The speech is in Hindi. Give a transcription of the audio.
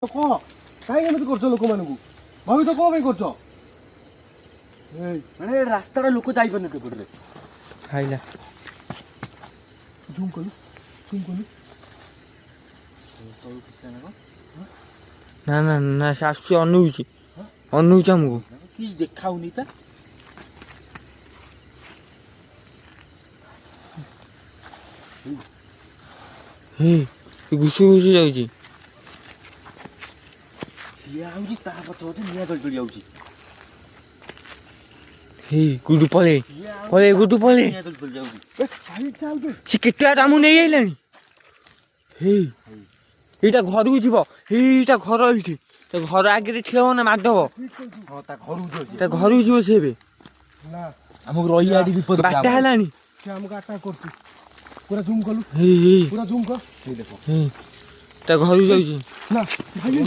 कह कहीं एमती कर लोक मान भाभी तो कौन कर माने रास्ता लोक जाइबन केपटे खाइला झुम कलु ना ना ना से आसुची अनुची हमको किस देखाउनी त हे घुसु जाउची सिया आउजी ता पतो निया जल आउजी हे गुडु पले गुडु पले निया जल आउजी बस साइड चल के से केटा दामु नै आइलानी हे एटा घर को जीव एटा घर एठी तो घर आगे ठेव ना मारदब हां ता घरु जो ता घर को जीव से बे ना हमक रही आडी विपद बाटा हलानी से हमको अटैक करती पूरा झुम कलु हे पूरा झुम कर हे देखो हे ता घर को जाउची ना भाई